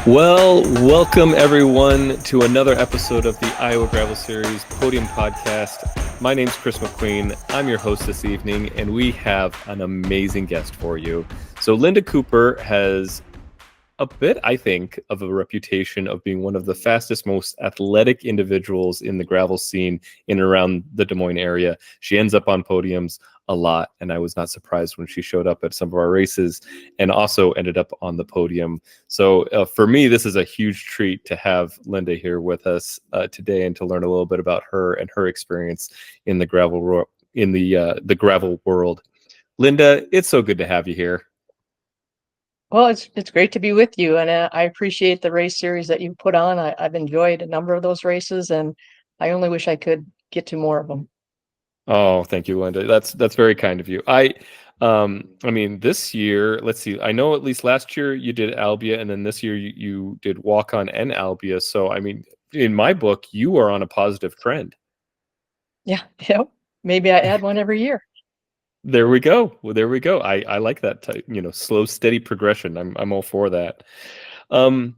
Well, welcome everyone to another episode of the Iowa Gravel Series Podium Podcast. My name's Chris McQueen. I'm your host this evening, and we have an amazing guest for you. So Linda Cooper has a bit, I think, of a reputation of being one of the fastest, most athletic individuals in the gravel scene in and around the Des Moines area. She ends up on podiums a lot, and I was not surprised when she showed up at some of our races and also ended up on the podium. So for me, this is a huge treat to have Linda here with us today and to learn a little bit about her and her experience in the gravel gravel world. Linda, it's so good to have you here. Well, it's great to be with you, and I appreciate the race series that you put on. I've enjoyed a number of those races, and I only wish I could get to more of them. Oh, thank you, Linda. That's very kind of you. I mean, this year, let's see. I know at least last year you did Albia, and then this year you did Waukon and Albia. So, I mean, in my book, you are on a positive trend. Yeah, yeah. Maybe I add one every year. There we go. Well, there we go. I like that type, slow, steady progression. I'm all for that. Um,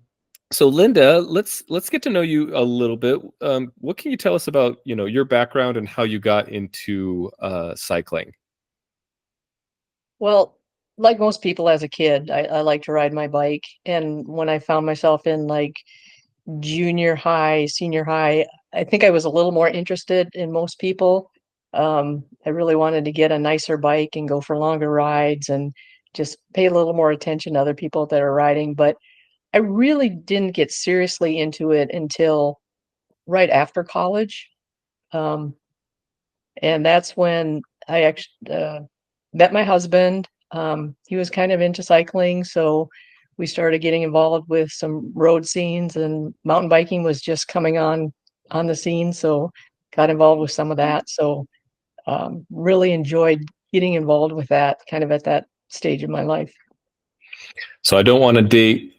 so Linda, let's get to know you a little bit. What can you tell us about, your background and how you got into cycling? Well, like most people as a kid, I like to ride my bike, and when I found myself in like junior high, senior high, I think I was a little more interested in most people. I really wanted to get a nicer bike and go for longer rides and just pay a little more attention to other people that are riding. But I really didn't get seriously into it until right after college. Um, and that's when I actually met my husband. He was kind of into cycling, so we started getting involved with some road scenes, and mountain biking was just coming on the scene, so got involved with some of that. So really enjoyed getting involved with that kind of at that stage of my life. So I don't want to date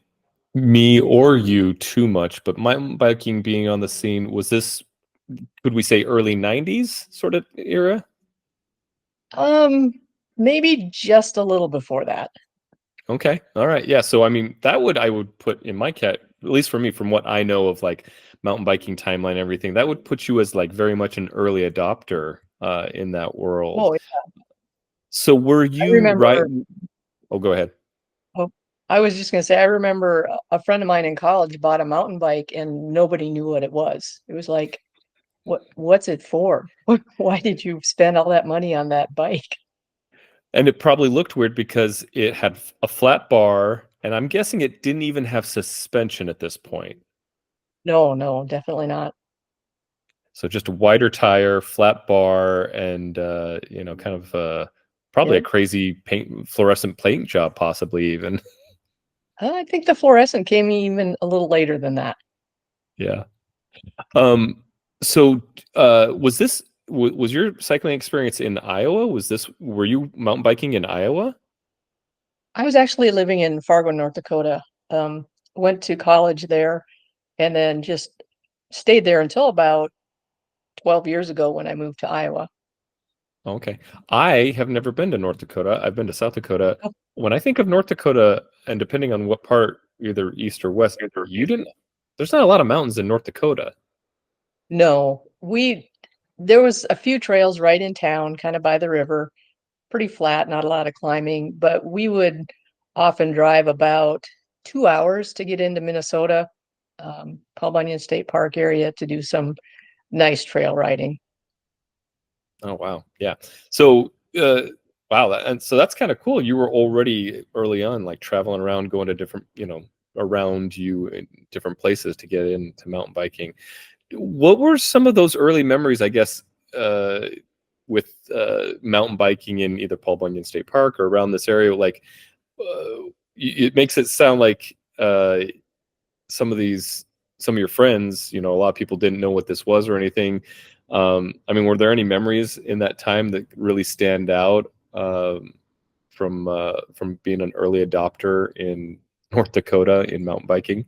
me or you too much, but mountain biking being on the scene, was this, could we say early 90s sort of era? Um, Maybe just a little before that. Okay. All right. Yeah. So I mean, I would put in my cat, at least for me, from what I know of like mountain biking timeline, and everything, that would put you as like very much an early adopter in that world. Oh, So were I you right? remember. Oh, go ahead. Oh, I was just gonna say, I remember a friend of mine in college bought a mountain bike and nobody knew what it was. It was like, what's it for? Why did you spend all that money on that bike? And it probably looked weird because it had a flat bar, and I'm guessing it didn't even have suspension at this point. No, no, definitely not. So just a wider tire, flat bar, and kind of probably a Yep. crazy fluorescent paint job, possibly even. I think the fluorescent came even a little later than that. Yeah. Um. So, was your cycling experience in Iowa? Were you mountain biking in Iowa? I was actually living in Fargo, North Dakota. Went to college there and then just stayed there until about 12 years ago when I moved to Iowa. Okay. I have never been to North Dakota. I've been to South Dakota. Oh, When I think of North Dakota, and depending on what part, either east or west, there's not a lot of mountains in North Dakota. no, there was a few trails right in town, kind of by the river, pretty flat, not a lot of climbing, but we would often drive about 2 hours to get into Minnesota, Paul Bunyan State Park area to do some nice trail riding. Oh, wow. Yeah. So, wow. And so that's kind of cool. You were already early on, like traveling around, going to different, around you in different places to get into mountain biking. What were some of those early memories, I guess, with mountain biking in either Paul Bunyan State Park or around this area? Like, it makes it sound like some some of your friends, a lot of people didn't know what this was or anything. I mean, were there any memories in that time that really stand out from being an early adopter in North Dakota in mountain biking?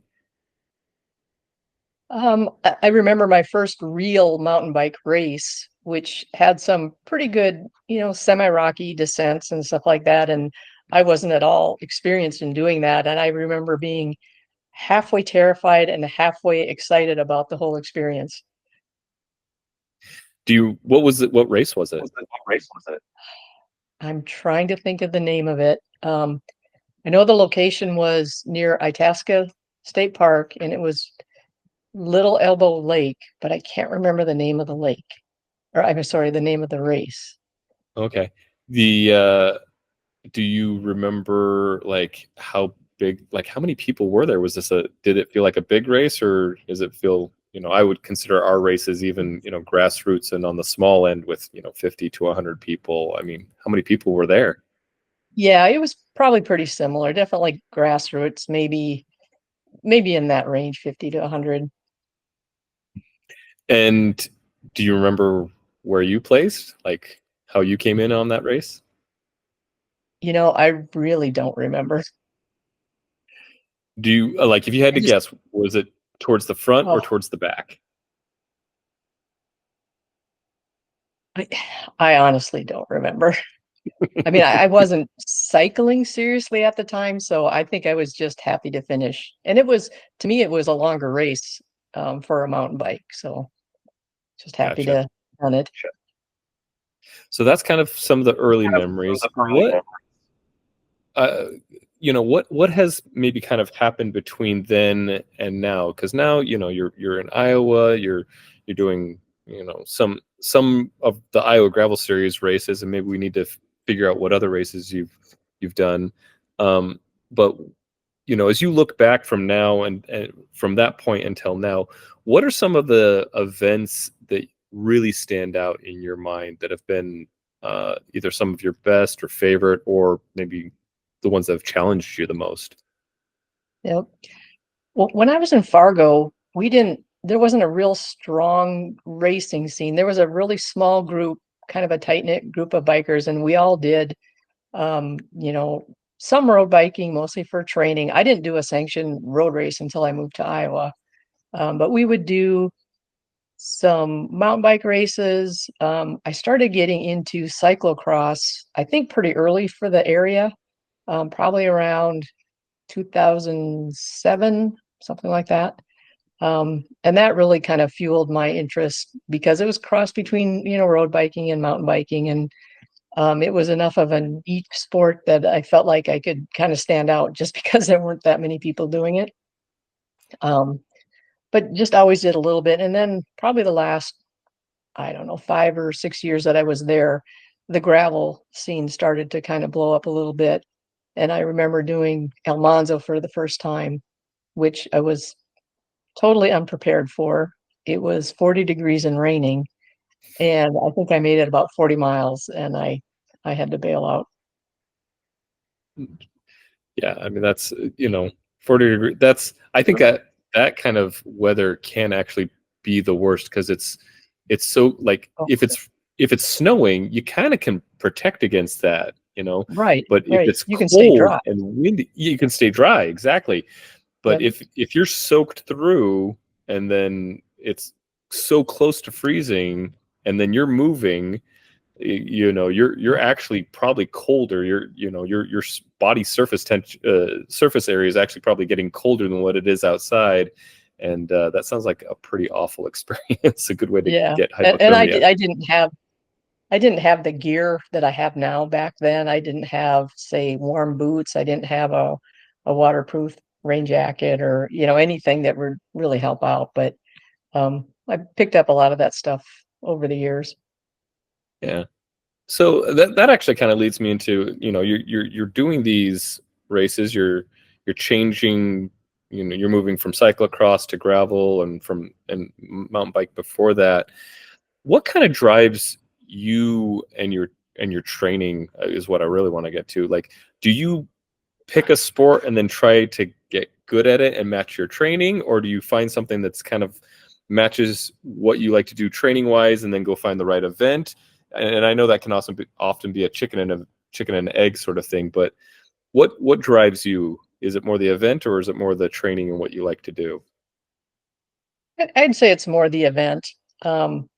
I remember my first real mountain bike race, which had some pretty good, semi-rocky descents and stuff like that. And I wasn't at all experienced in doing that. And I remember being halfway terrified and halfway excited about the whole experience. What was it? What race was it? I'm trying to think of the name of it. I know the location was near Itasca State Park, and it was Little Elbow Lake, but I can't remember the name of the lake. Or I'm sorry, the name of the race. Okay. Do you remember like how big, like how many people were there? Did it feel like a big race, or does it feel, I would consider our races even, grassroots and on the small end with, 50 to 100 people. I mean, how many people were there? Yeah, it was probably pretty similar. Definitely grassroots, maybe in that range, 50 to 100. And do you remember where you placed, like how you came in on that race? I really don't remember. Do you like, if you had I to just, guess, was it towards the front or oh, towards the back? I, I honestly don't remember. I mean, I wasn't cycling seriously at the time, so I think I was just happy to finish. And to me, it was a longer race for a mountain bike, so just happy Gotcha. to run it. So that's kind of some of the early memories. Uh, what has maybe kind of happened between then and now? Because now, you're in Iowa, you're doing, some of the Iowa Gravel Series races, and maybe we need to figure out what other races you've done. But as you look back from now and from that point until now, what are some of the events that really stand out in your mind that have been either some of your best or favorite, or maybe the ones that have challenged you the most? Yep. Well, when I was in Fargo, there wasn't a real strong racing scene. There was a really small group, kind of a tight-knit group of bikers, and we all did, um, you know, some road biking, mostly for training. I didn't do a sanctioned road race until I moved to Iowa. But we would do some mountain bike races. I started getting into cyclocross, I think pretty early for the area, probably around 2007, something like that. And that really kind of fueled my interest because it was cross between, road biking and mountain biking. And it was enough of a neat sport that I felt like I could kind of stand out just because there weren't that many people doing it. Um, but just always did a little bit. And then probably the last, I don't know, 5 or 6 years that I was there, the gravel scene started to kind of blow up a little bit. And I remember doing El Monzo for the first time, which I was totally unprepared for. It was 40 degrees and raining, and I think I made it about 40 miles, and I had to bail out. Yeah, I mean, that's 40 degree. I think that kind of weather can actually be the worst, because it's so, like, Oh, if it's snowing, you kind of can protect against that, right, but if right. it's You can stay cold dry. and windy, you can stay dry, exactly. But Yep. if you're soaked through, and then it's so close to freezing, and then you're moving, you're actually probably colder. Your body surface area is actually probably getting colder than what it is outside, and that sounds like a pretty awful experience. A good way to Yeah. get And hypothermia. I didn't have the gear that I have now back then. I didn't have, say, warm boots. I didn't have a waterproof rain jacket or, anything that would really help out. But I picked up a lot of that stuff over the years. Yeah. So that actually kind of leads me into, you're doing these races, you're changing, you're moving from cyclocross to gravel, and mountain bike before that. What kind of drives you and your training, is what I really want to get to. Like, do you pick a sport and then try to get good at it and match your training, or do you find something that's kind of matches what you like to do training wise and then go find the right event? And I know that can also often be a chicken and egg sort of thing, but what drives you? Is it more the event, or is it more the training and what you like to do? I'd say it's more the event. Um,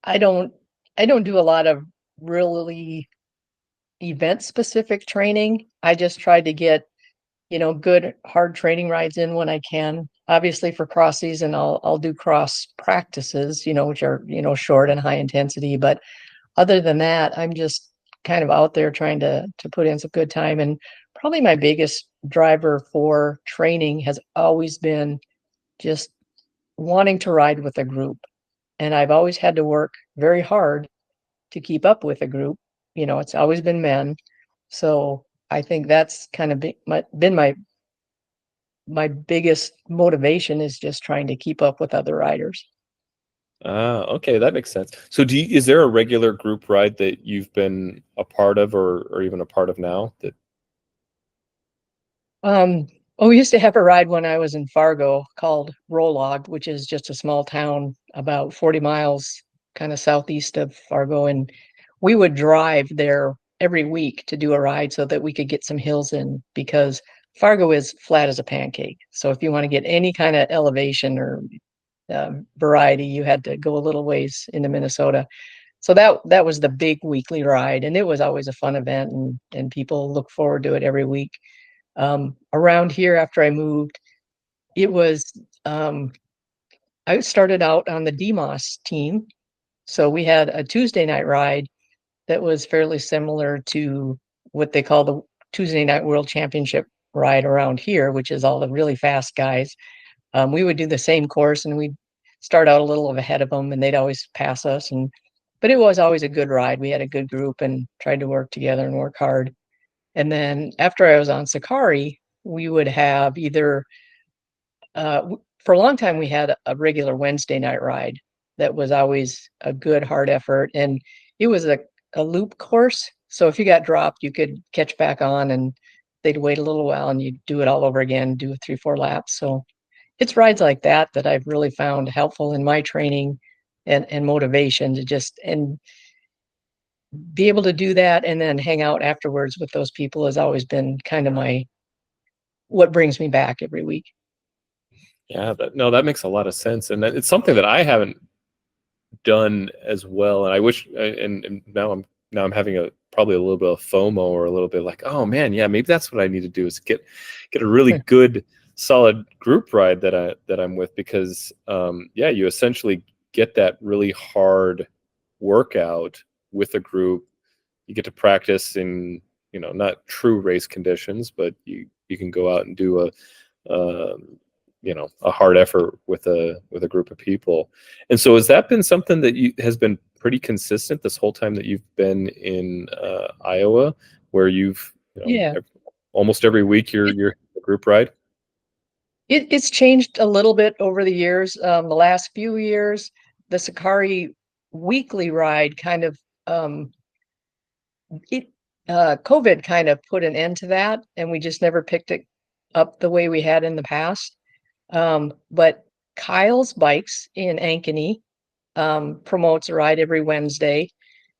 I don't I don't do a lot of really event specific training. I just try to get good hard training rides in when I can. Obviously for cross season, I'll do cross practices, which are, short and high intensity. But other than that, I'm just kind of out there trying to put in some good time. And probably my biggest driver for training has always been just wanting to ride with a group. And I've always had to work very hard to keep up with a group. It's always been men. So I think that's kind of been my biggest motivation, is just trying to keep up with other riders. Ah, okay, that makes sense. So is there a regular group ride that you've been a part of or even a part of now that Um, we used to have a ride when I was in Fargo called Rolog, which is just a small town about 40 miles kind of southeast of Fargo. And we would drive there every week to do a ride so that we could get some hills in, because Fargo is flat as a pancake. So if you want to get any kind of elevation or variety, you had to go a little ways into Minnesota. So that was the big weekly ride, and it was always a fun event, and people look forward to it every week. Around here, after I moved, it was I started out on the DMOS team. So we had a Tuesday night ride that was fairly similar to what they call the Tuesday Night World Championship ride around here, which is all the really fast guys. We would do the same course, and we'd start out a little ahead of them, and they'd always pass us. But it was always a good ride. We had a good group and tried to work together and work hard. And then after I was on Sakari, we would have either for a long time we had a regular Wednesday night ride that was always a good hard effort, and it was a loop course. So if you got dropped, you could catch back on, and they'd wait a little while, and you'd do it all over again, do 3-4 laps. So it's rides like that that I've really found helpful in my training and motivation to just and be able to do that and then hang out afterwards with those people has always been kind of what brings me back every week. Yeah, that makes a lot of sense, and it's something that I haven't done as well. And I wish, and now I'm having probably a little bit of FOMO, or a little bit like, oh man, yeah, maybe that's what I need to do, is get a really good, solid group ride that I'm with, because yeah, you essentially get that really hard workout with a group. You get to practice in, not true race conditions, but you can go out and do a hard effort with a group of people. And so has that been something that has been pretty consistent this whole time that you've been in Iowa, where you've Yeah. almost every week you're a group ride? It's changed a little bit over the years. The last few years, the Sakari weekly ride kind of it COVID kind of put an end to that, and we just never picked it up the way we had in the past. But Kyle's Bikes in Ankeny promotes a ride every Wednesday,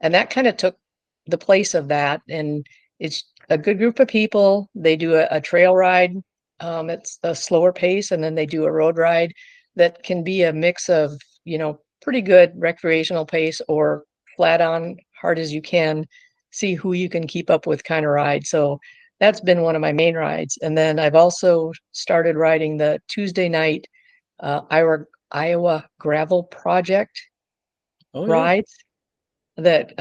and that kind of took the place of that. And it's a good group of people. They do a trail ride. It's a slower pace, and then they do a road ride that can be a mix of, pretty good recreational pace or flat on hard as you can, see who you can keep up with kind of ride. So that's been one of my main rides. And then I've also started riding the Tuesday night Iowa Gravel Project rides that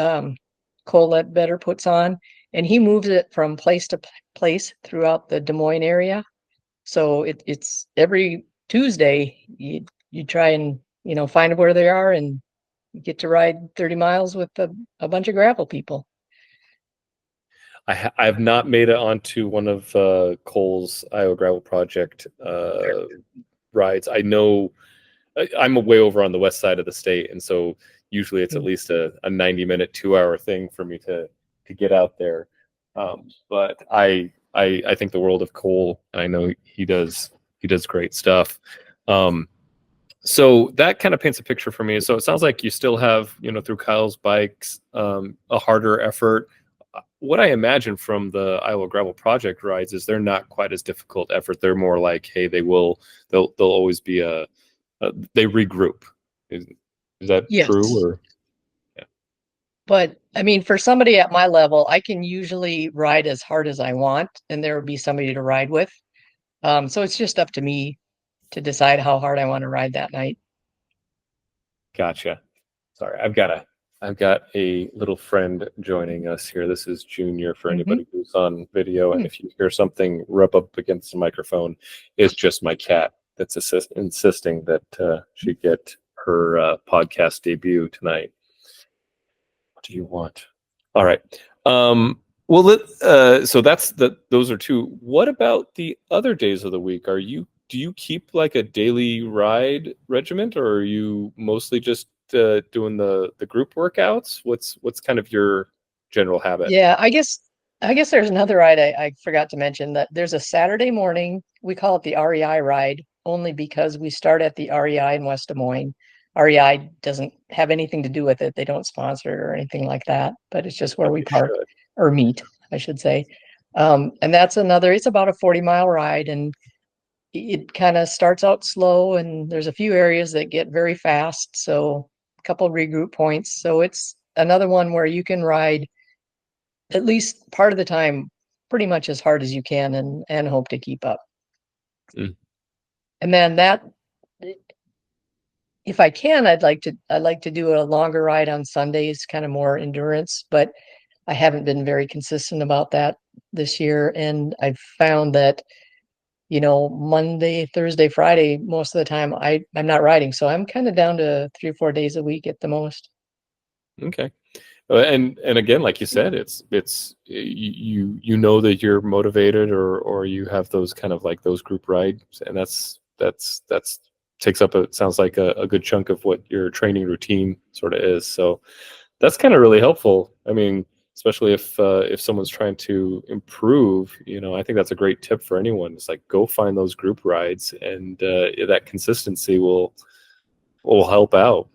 Cole Ledbetter puts on, and he moves it from place to place throughout the Des Moines area. So it's every Tuesday you try and find where they are, and you get to ride 30 miles with a bunch of gravel people. I've not made it onto one of Cole's Iowa Gravel Project rides. I know I'm way over on the west side of the state, and so usually it's at least a 90-minute, 2-hour thing for me to get out there. But I think the world of Cole, and I know he does great stuff. So that kind of paints a picture for me. So it sounds like you still have, through Kyle's Bikes, a harder effort. What I imagine from the Iowa Gravel Project rides is they're not quite as difficult effort. They're more like, hey, they'll always be they regroup. Is that Yes. true? Or yeah. But I mean, for somebody at my level, I can usually ride as hard as I want, and there would be somebody to ride with. So it's just up to me to decide how hard I want to ride that night. Gotcha. Sorry, I've got a little friend joining us here. This is Junior for Hmm. anybody who's on video, and Hmm. if you hear something rub up against the microphone, it's just my cat that's insisting that she get her podcast debut tonight. What do you want? All right. Well, so those are two. What about the other days of the week? Do you keep like a daily ride regiment, or are you mostly just doing the group workouts? What's kind of your general habit? Yeah, I guess there's another ride I forgot to mention that there's a Saturday morning. We call it the REI ride only because we start at the REI in West Des Moines. REI doesn't have anything to do with it. They don't sponsor it or anything like that, but it's just where Oh, we you park should. or meet, I should say. And it's about a 40-mile ride, and it kind of starts out slow, and there's a few areas that get very fast. So a couple regroup points. So it's another one where you can ride at least part of the time pretty much as hard as you can and hope to keep up. Mm, And then that if I can, I'd like to do a longer ride on Sundays, kind of more endurance, but I haven't been very consistent about that this year. And I've found that, Monday, Thursday, Friday, most of the time I'm not riding. So I'm kind of down to 3 or 4 days a week at the most. okay. And again, like you said, it's you know that you're motivated, or you have those kind of like those group rides, and that's takes up it sounds like a good chunk of what your training routine sort of is. So that's kind of really helpful. I mean, especially if someone's trying to improve, I think that's a great tip for anyone. It's like go find those group rides, and that consistency will help out.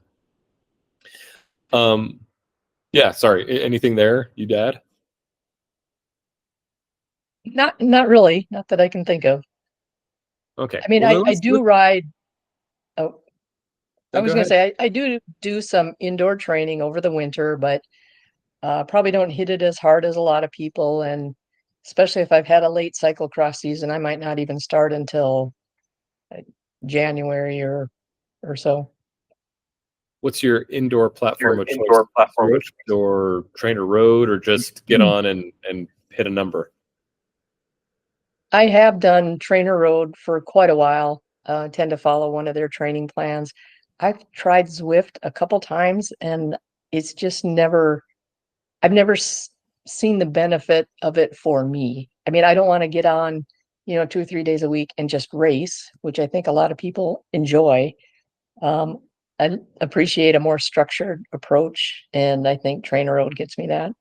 Um, yeah, sorry. Anything there, you dad? Not really, not that I can think of. Okay. I mean, Well, then I do ride. Oh, I no, go was going to ahead. say I do some indoor training over the winter, but probably don't hit it as hard as a lot of people. And especially if I've had a late cyclocross season, I might not even start until uh, January or so. What's your indoor platform Your of choice? indoor platform. Swift or Trainer Road, or just get Mhm. on and hit a number? I have done Trainer Road for quite a while. Tend to follow one of their training plans. I've tried Zwift a couple times, and it's just never. I've never seen the benefit of it for me. I mean, I don't want to get on, 2 or 3 days a week and just race, which I think a lot of people enjoy. Um, I appreciate a more structured approach, and I think Trainer Road gets me that.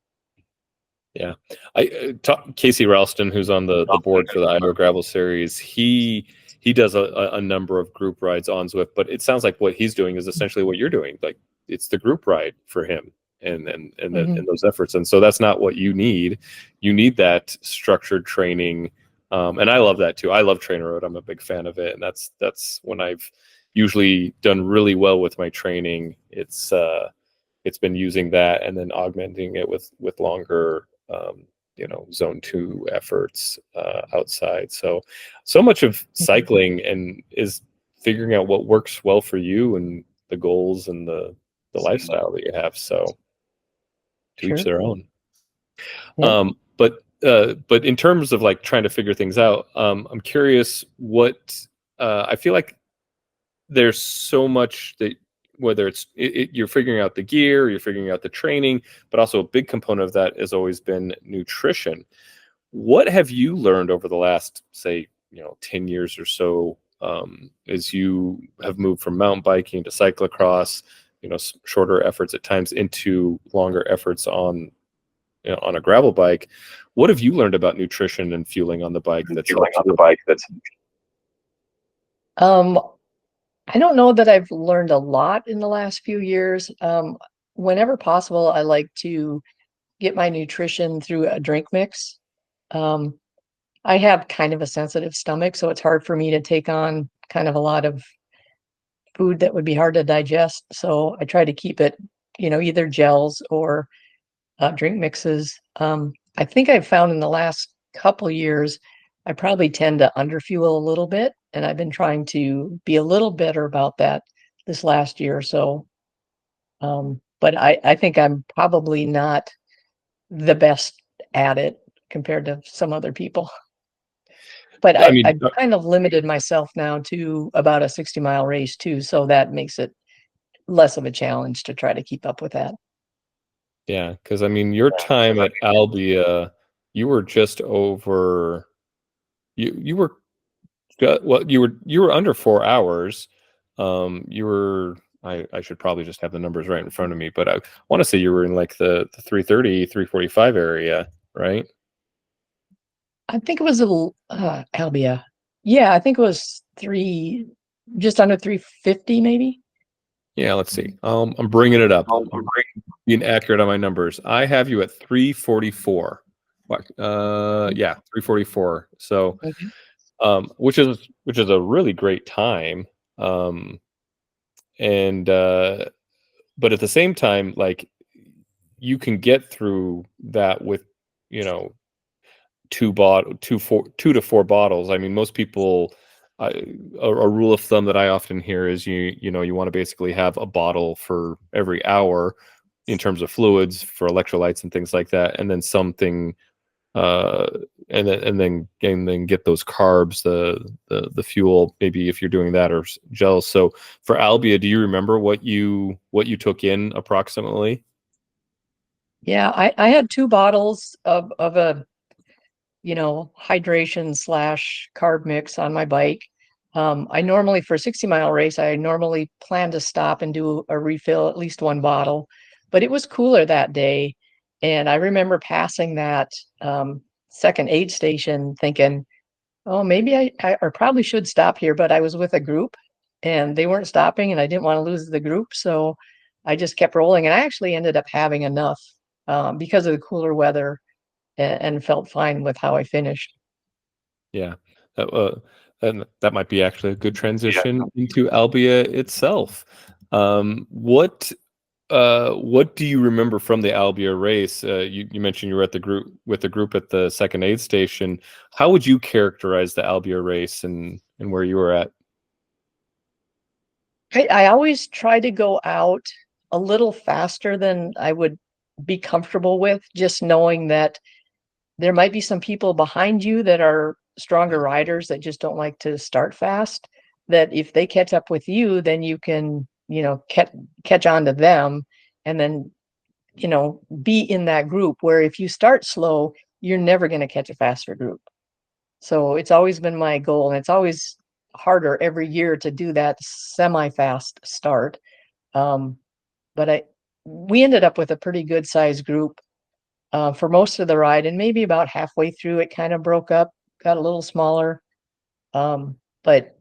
Yeah, Casey Ralston, who's on the board for the Iowa Gravel Series, he does a number of group rides on Zwift, but it sounds like what he's doing is essentially what you're doing. Like it's the group ride for him, and Mhm. those efforts, and so that's not what you need. You need that structured training, and I love that too. I love Trainer Road. I'm a big fan of it, and that's when I've usually done really well with my training. It's been using that and then augmenting it with longer zone 2 efforts outside. So much of Mhm. cycling and is figuring out what works well for you and the goals and the lifestyle that you have. So to each Sure. their own. Yeah. But in terms of like trying to figure things out, I'm curious what I feel like there's so much that whether you're figuring out the gear, you're figuring out the training, but also a big component of that has always been nutrition. What have you learned over the last, say, 10 years or so, as you have moved from mountain biking to cyclocross, shorter efforts at times into longer efforts on a gravel bike? What have you learned about nutrition and fueling on the bike that's Feeling helped on the you? bike that's um I don't know that I've learned a lot in the last few years. Whenever possible, I like to get my nutrition through a drink mix. Um, I have kind of a sensitive stomach, so it's hard for me to take on kind of a lot of food that would be hard to digest. So I try to keep it, either gels or drink mixes. I think I've found in the last couple years, I probably tend to underfuel a little bit, and I've been trying to be a little better about that this last year or so. But I think I'm probably not the best at it compared to some other people. But I mean, I've kind of limited myself now to about a 60-mile race too, so that makes it less of a challenge to try to keep up with that. yeah, because I mean, your time at Albia, you were just over. You were well, you were under 4 hours. You were. I should probably just have the numbers right in front of me, but I want to say you were in like the 3:30, 3:45 area, right? I think it was Albia. Yeah, I think it was just under 350 maybe. Yeah, let's see. I'm bringing it up. I'm being accurate on my numbers. I have you at 3:44. Yeah, 3:44. So, Okay. which is a really great time. And but at the same time, like you can get through that with, you know, two to four bottles. I mean, most people, a rule of thumb that I often hear is you want to basically have a bottle for every hour in terms of fluids for electrolytes and things like that, and then something, uh, and then get those carbs, the fuel, maybe if you're doing that, or gels. So for Albia, do you remember what you took in approximately? Yeah, I had two bottles of a hydration slash carb mix on my bike. I normally, for a 60-mile race, I normally plan to stop and do a refill, at least one bottle, but it was cooler that day. And I remember passing that second aid station thinking, oh, maybe I or probably should stop here, but I was with a group and they weren't stopping and I didn't want to lose the group. So I just kept rolling and I actually ended up having enough because of the cooler weather and felt fine with how I finished. Yeah, that, and that might be actually a good transition into Albia itself. What do you remember from the Albia race? You mentioned you were at the group at the second aid station. How would you characterize the Albia race and where you were at? I always try to go out a little faster than I would be comfortable with, just knowing that there might be some people behind you that are stronger riders that just don't like to start fast. That if they catch up with you, then you can, catch on to them and then, be in that group where if you start slow, you're never going to catch a faster group. So it's always been my goal, and it's always harder every year to do that semi-fast start. Um, but we ended up with a pretty good sized group for most of the ride, and maybe about halfway through, it kind of broke up, got a little smaller. But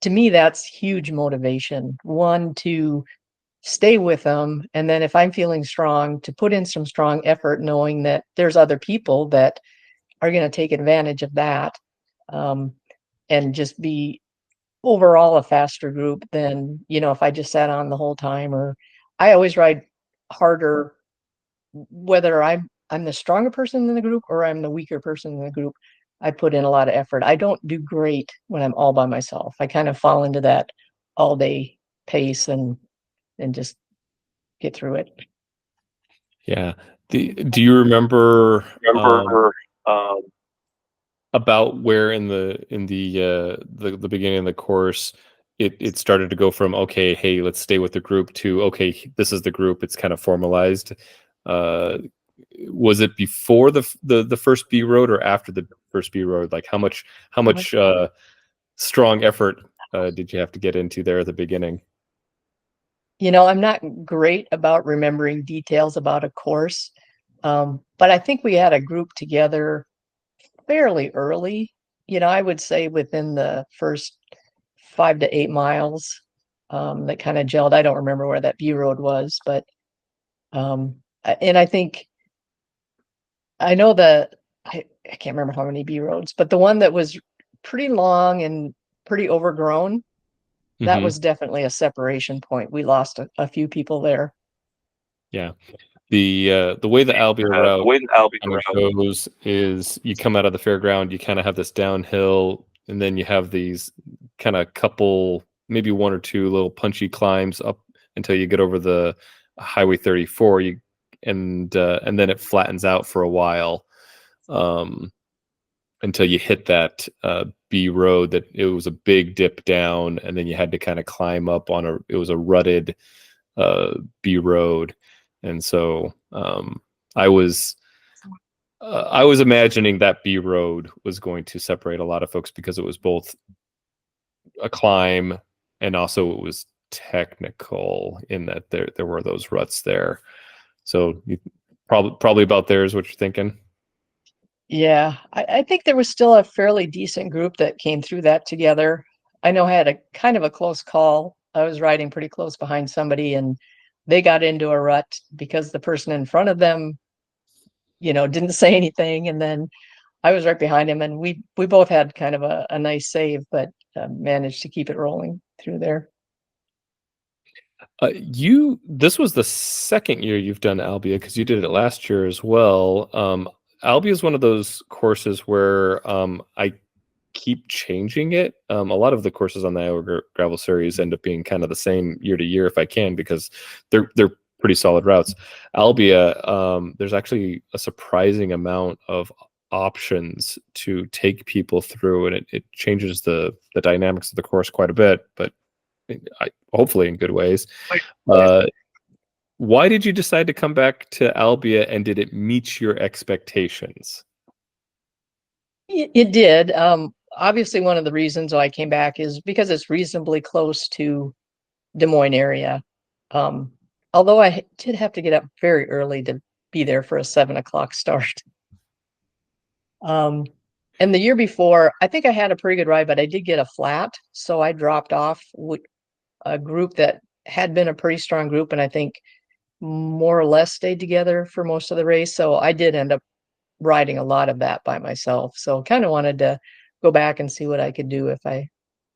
to me, that's huge motivation. One, to stay with them, and then if I'm feeling strong, to put in some strong effort, knowing that there's other people that are going to take advantage of that, um, and just be overall a faster group than if I just sat on the whole time. Or I always ride harder whether I'm the stronger person in the group or I'm the weaker person in the group. I put in a lot of effort. I don't do great when I'm all by myself. I kind of fall into that all day pace and just get through it. Yeah. Do you remember about where in the beginning of the course it started to go from, okay, hey, let's stay with the group, to, okay, this is the group, it's kind of formalized? uh was it before the first B road or after the first B road? Like how much strong effort did you have to get into there at the beginning? I'm not great about remembering details about a course, but I think we had a group together fairly early. I would say within the first 5 to 8 miles, that kind of gelled. I don't remember where that B road was, but and I think I know I can't remember how many B roads, but the one that was pretty long and pretty overgrown, that Hmm. was definitely a separation point. We lost a few people there. Yeah. The way the Albia route kind of route. goes is you come out of the fairground, you kind of have this downhill, and then you have these kind of couple, maybe one or two little punchy climbs up until you get over the Highway 34. And then it flattens out for a while, until you hit that B road. That it was a big dip down, and then you had to kind of climb up on it was a rutted B road. And so I was imagining that B road was going to separate a lot of folks because it was both a climb and also it was technical in that there were those ruts there. So you probably about there is what you're thinking. Yeah, I think there was still a fairly decent group that came through that together. I know I had a kind of a close call. I was riding pretty close behind somebody and they got into a rut because the person in front of them, didn't say anything. And then I was right behind him and we both had kind of a nice save, but managed to keep it rolling through there. This was the second year you've done Albia because you did it last year as well. Albia is one of those courses where I keep changing it. A lot of the courses on the Iowa Gravel Series end up being kind of the same year to year if I can, because they're pretty solid routes. Albia, there's actually a surprising amount of options to take people through, and it changes the dynamics of the course quite a bit, but hopefully in good ways. Why did you decide to come back to Albia, and did it meet your expectations? It did. Obviously, one of the reasons why I came back is because it's reasonably close to Des Moines area. Although I did have to get up very early to be there for a 7:00 start. And the year before, I think I had a pretty good ride, but I did get a flat. So I dropped off with a group that had been a pretty strong group, and I think more or less stayed together for most of the race. So I did end up riding a lot of that by myself. So kind of wanted to go back and see what I could do if I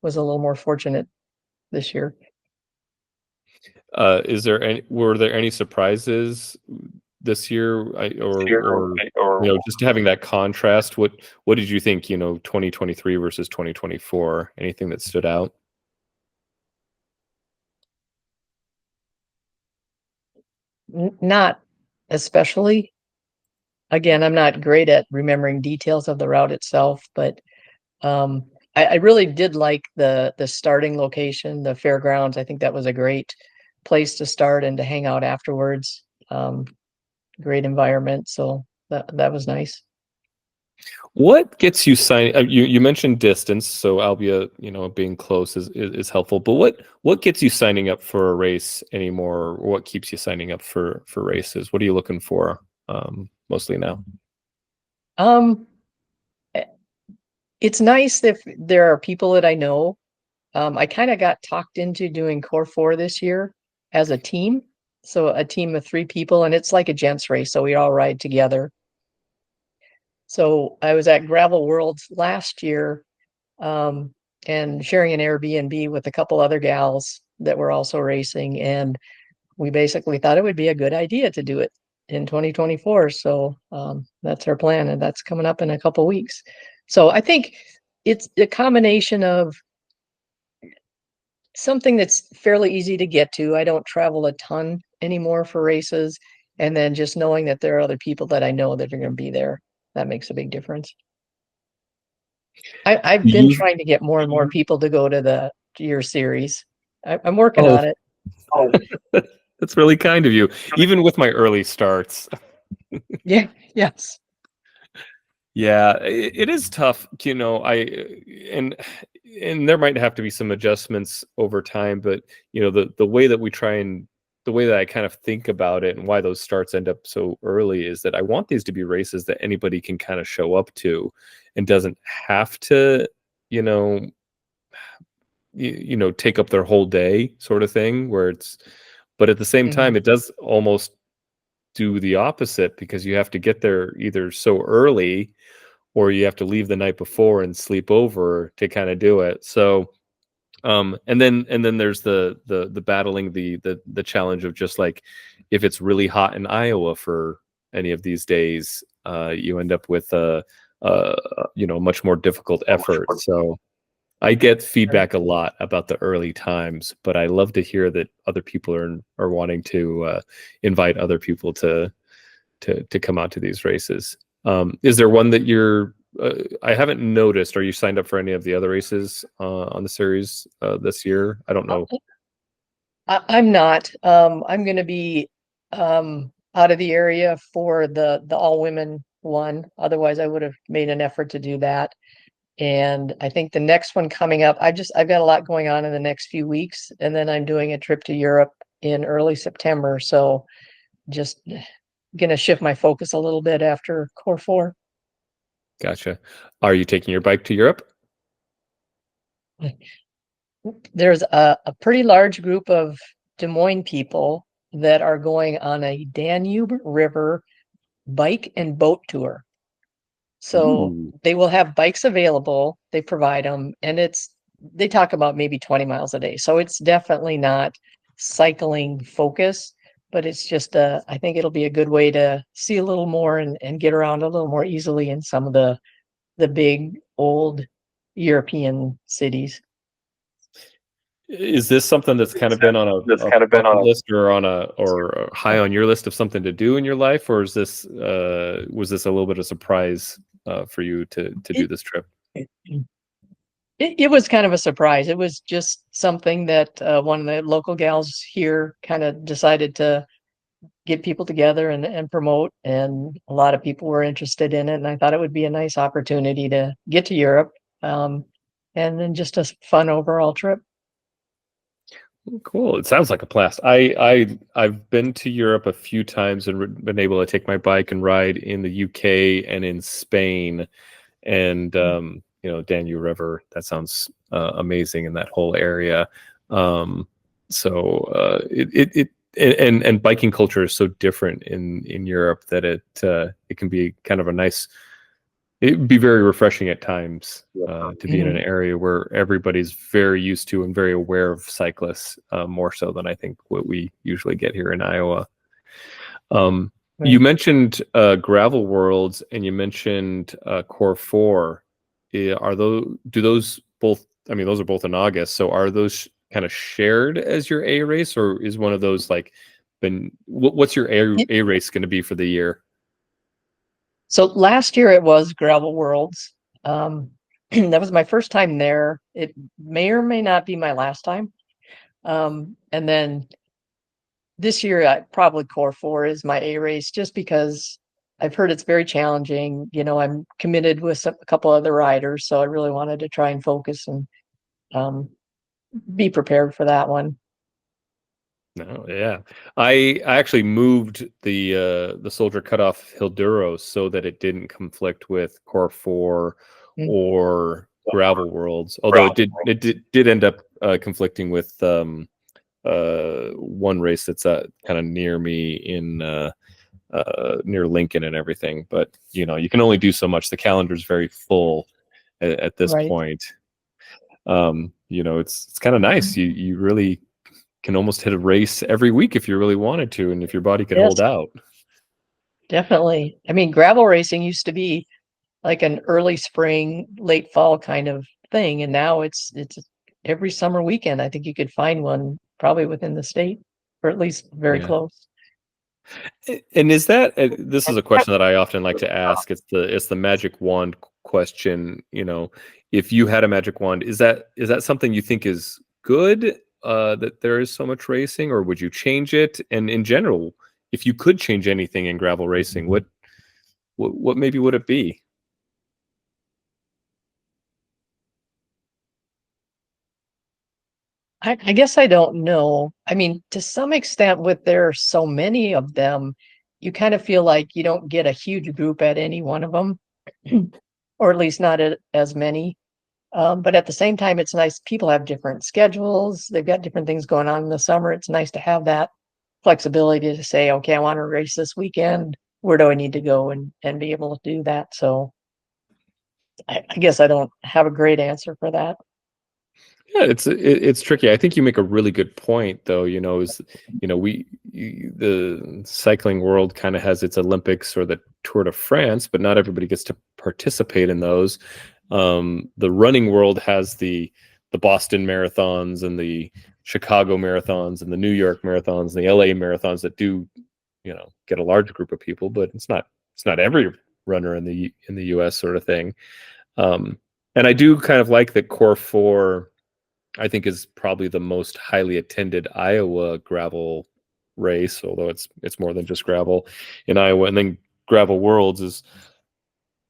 was a little more fortunate this year. Were there any surprises this year, or just having that contrast? What did you think, 2023 versus 2024? Anything that stood out? Not especially. Again, I'm not great at remembering details of the route itself, but I really did like the starting location, the fairgrounds. I think that was a great place to start and to hang out afterwards. Great environment, so that was nice. What gets you signing? You mentioned distance, so Albia, being close is helpful. But what gets you signing up for a race anymore? Or what keeps you signing up for races? What are you looking for mostly now? It's nice if there are people that I know. I kind of got talked into doing Core 4 this year as a team. So a team of 3 people, and it's like a gents race, so we all ride together. So I was at Gravel Worlds last year, and sharing an Airbnb with a couple other gals that were also racing, and we basically thought it would be a good idea to do it in 2024. So that's our plan, and that's coming up in a couple weeks. So I think it's a combination of something that's fairly easy to get to. I don't travel a ton anymore for races, and then just knowing that there are other people that I know that are going to be there. That makes a big difference. I've been trying to get more and more people to go to your series. I'm working on it. Oh, That's really kind of you, even with my early starts. Yeah. Yes. Yeah, it is tough, and there might have to be some adjustments over time, but the way that the way that I kind of think about it and why those starts end up so early is that I want these to be races that anybody can kind of show up to and doesn't have to, take up their whole day sort of thing, but at the same time, it does almost do the opposite, because you have to get there either so early or you have to leave the night before and sleep over to kind of do it. So and then there's the battling the challenge of just like if it's really hot in Iowa for any of these days, you end up with a much more difficult effort. So I get feedback a lot about the early times, but I love to hear that other people are wanting to invite other people to come out to these races. Is there one that I haven't noticed? Are you signed up for any of the other races on the series this year? I don't know. I'm not. I'm going to be out of the area for the all women one. Otherwise, I would have made an effort to do that. And I think the next one coming up, I've got a lot going on in the next few weeks, and then I'm doing a trip to Europe in early September. So just gonna shift my focus a little bit after Core 4. Gotcha. Are you taking your bike to Europe? There's a pretty large group of Des Moines people that are going on a Danube River bike and boat tour. So Ooh. they will have bikes available. They provide them, and they talk about maybe 20 miles a day. So it's definitely not cycling focus, but it's just I think it'll be a good way to see a little more and get around a little more easily in some of the big old European cities. Is this something that's kind of been on a bucket list or high on your list of something to do in your life, or is this was this a little bit of surprise for you to do this trip? It was kind of a surprise. It was just something that one of the local gals here kind of decided to get people together and promote, and a lot of people were interested in it. And I thought it would be a nice opportunity to get to Europe, and then just a fun overall trip. Cool. It sounds like a blast. I've been to Europe a few times and been able to take my bike and ride in the UK and in Spain, and Danube River. That sounds amazing in that whole area. And biking culture is so different in Europe that it can be kind of a nice. It would be very refreshing at times to be in an area where everybody's very used to and very aware of cyclists, more so than I think what we usually get here in Iowa. You mentioned gravel worlds, and you mentioned Core 4. Do those both? I mean, those are both in August. So are those kind of shared as your A race, or is one of those what's your A race going to be for the year? So last year it was Gravel Worlds. That was my first time there. It may or may not be my last time. And then this year, probably Core 4 is my A race, just because I've heard it's very challenging. I'm committed with a couple other riders, so I really wanted to try and focus and be prepared for that one. No, yeah. I actually moved the Soldier Cutoff Hilduro so that it didn't conflict with Core 4 or Gravel Worlds. Although it did end up conflicting with one race that's kind of near me in near Lincoln and everything. But you can only do so much. The calendar's very full at this point. It's kind of nice. You really can almost hit a race every week if you really wanted to, and if your body could hold out. Definitely. I mean, gravel racing used to be like an early spring, late fall kind of thing, and now it's every summer weekend. I think you could find one probably within the state, or at least very close. And is that this is a question that I often like to ask. It's the magic wand question. If you had a magic wand, is that something you think is good? That there is so much racing, or would you change it? And in general, if you could change anything in gravel racing, what maybe would it be? I guess I don't know. I mean, to some extent, with there are so many of them, you kind of feel like you don't get a huge group at any one of them, or at least not as many. But at the same time, it's nice. People have different schedules. They've got different things going on in the summer. It's nice to have that flexibility to say, okay, I want to race this weekend. Where do I need to go and be able to do that? So I guess I don't have a great answer for that. Yeah, it's tricky. I think you make a really good point, though. The cycling world kind of has its Olympics or the Tour de France, but not everybody gets to participate in those. The running world has the Boston marathons and the Chicago marathons and the New York marathons and the LA marathons that do, get a large group of people, but it's not every runner in the US sort of thing. And I do kind of like that Core 4, I think, is probably the most highly attended Iowa gravel race, although it's more than just gravel in Iowa. And then Gravel Worlds is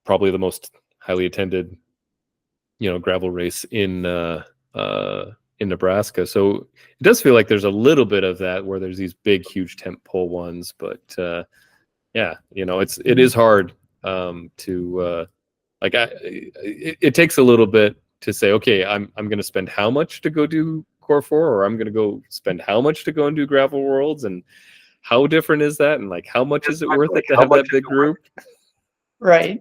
probably the most highly attended, gravel race in Nebraska. So it does feel like there's a little bit of that where there's these big, huge tent pole ones, but yeah, it is hard to it takes a little bit to say, okay, I'm going to spend how much to go do Core 4, or I'm going to go spend how much to go and do Gravel Worlds, and how different is that, and like how much is it worth it to have that big group? Right.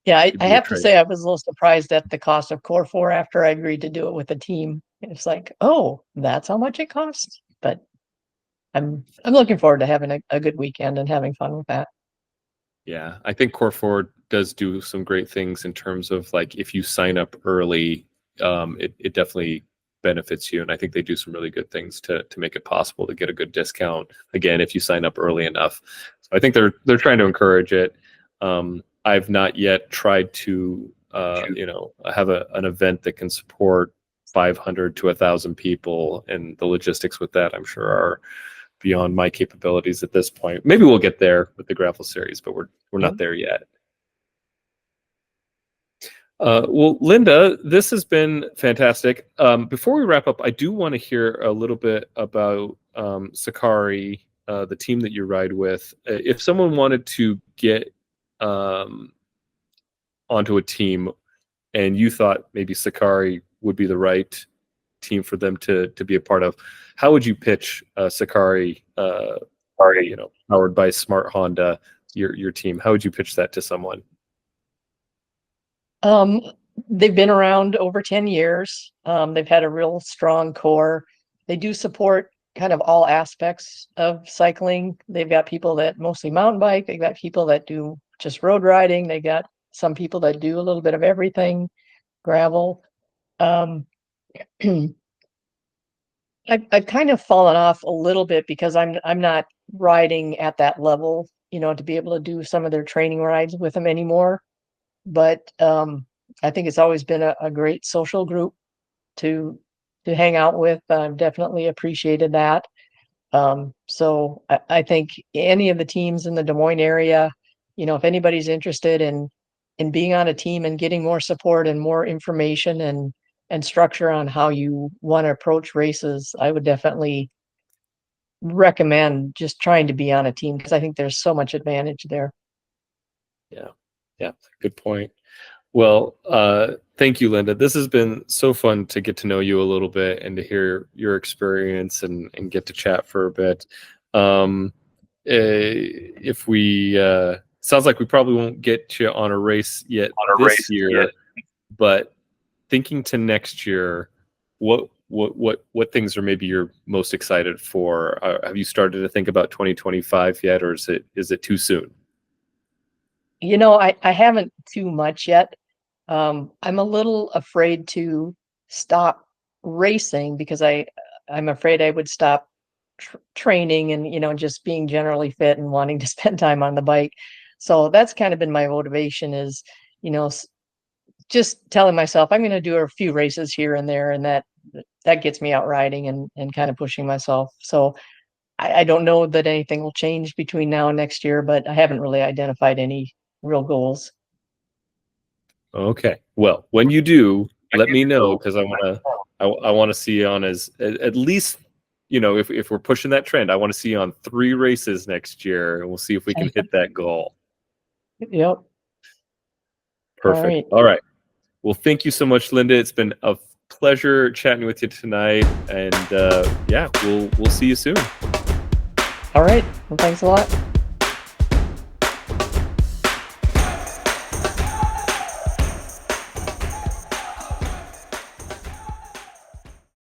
Yeah, I have to say I was a little surprised at the cost of Core 4 after I agreed to do it with a team. It's like, oh, that's how much it costs. But I'm looking forward to having a good weekend and having fun with that. Yeah, I think Core 4 does do some great things in terms of, like, if you sign up early, it definitely benefits you. And I think they do some really good things to make it possible to get a good discount, again, if you sign up early enough. So I think they're trying to encourage it. I've not yet tried to, have an event that can support 500 to 1,000 people, and the logistics with that, I'm sure, are beyond my capabilities at this point. Maybe we'll get there with the Gravel Series, but we're not there yet. Well, Linda, this has been fantastic. Before we wrap up, I do want to hear a little bit about Sakari, the team that you ride with. If someone wanted to get onto a team and you thought maybe Sakari would be the right team for them to be a part of, how would you pitch Sakari, powered by Smart Honda, your team? How would you pitch that to someone? They've been around over 10 years. They've had a real strong core. They do support kind of all aspects of cycling. They've got people that mostly mountain bike. They've got people that do just road riding. They got some people that do a little bit of everything, gravel. I've kind of fallen off a little bit because I'm not riding at that level, to be able to do some of their training rides with them anymore. But I think it's always been a great social group to hang out with. I've definitely appreciated that. So I think any of the teams in the Des Moines area, if anybody's interested in being on a team and getting more support and more information and structure on how you want to approach races, I would definitely recommend just trying to be on a team, because I think there's so much advantage there. Yeah, good point. Well, thank you, Linda. This has been so fun to get to know you a little bit and to hear your experience and get to chat for a bit. If we sounds like we probably won't get you on a race yet this year, but thinking to next year, what things are maybe you're most excited for? Have you started to think about 2025 yet, or is it too soon? I haven't too much yet. I'm a little afraid to stop racing because I'm afraid I would stop training and just being generally fit and wanting to spend time on the bike. So that's kind of been my motivation, is just telling myself I'm going to do a few races here and there, and that gets me out riding and kind of pushing myself. So I don't know that anything will change between now and next year, but I haven't really identified any real goals. Okay. Well, when you do, let me know, because I want to see you on at least, if we're pushing that trend, I want to see you on 3 races next year, and we'll see if we can hit that goal. Yep. Perfect. All right. Well, thank you so much, Linda. It's been a pleasure chatting with you tonight, and we'll see you soon. All right. Well, thanks a lot.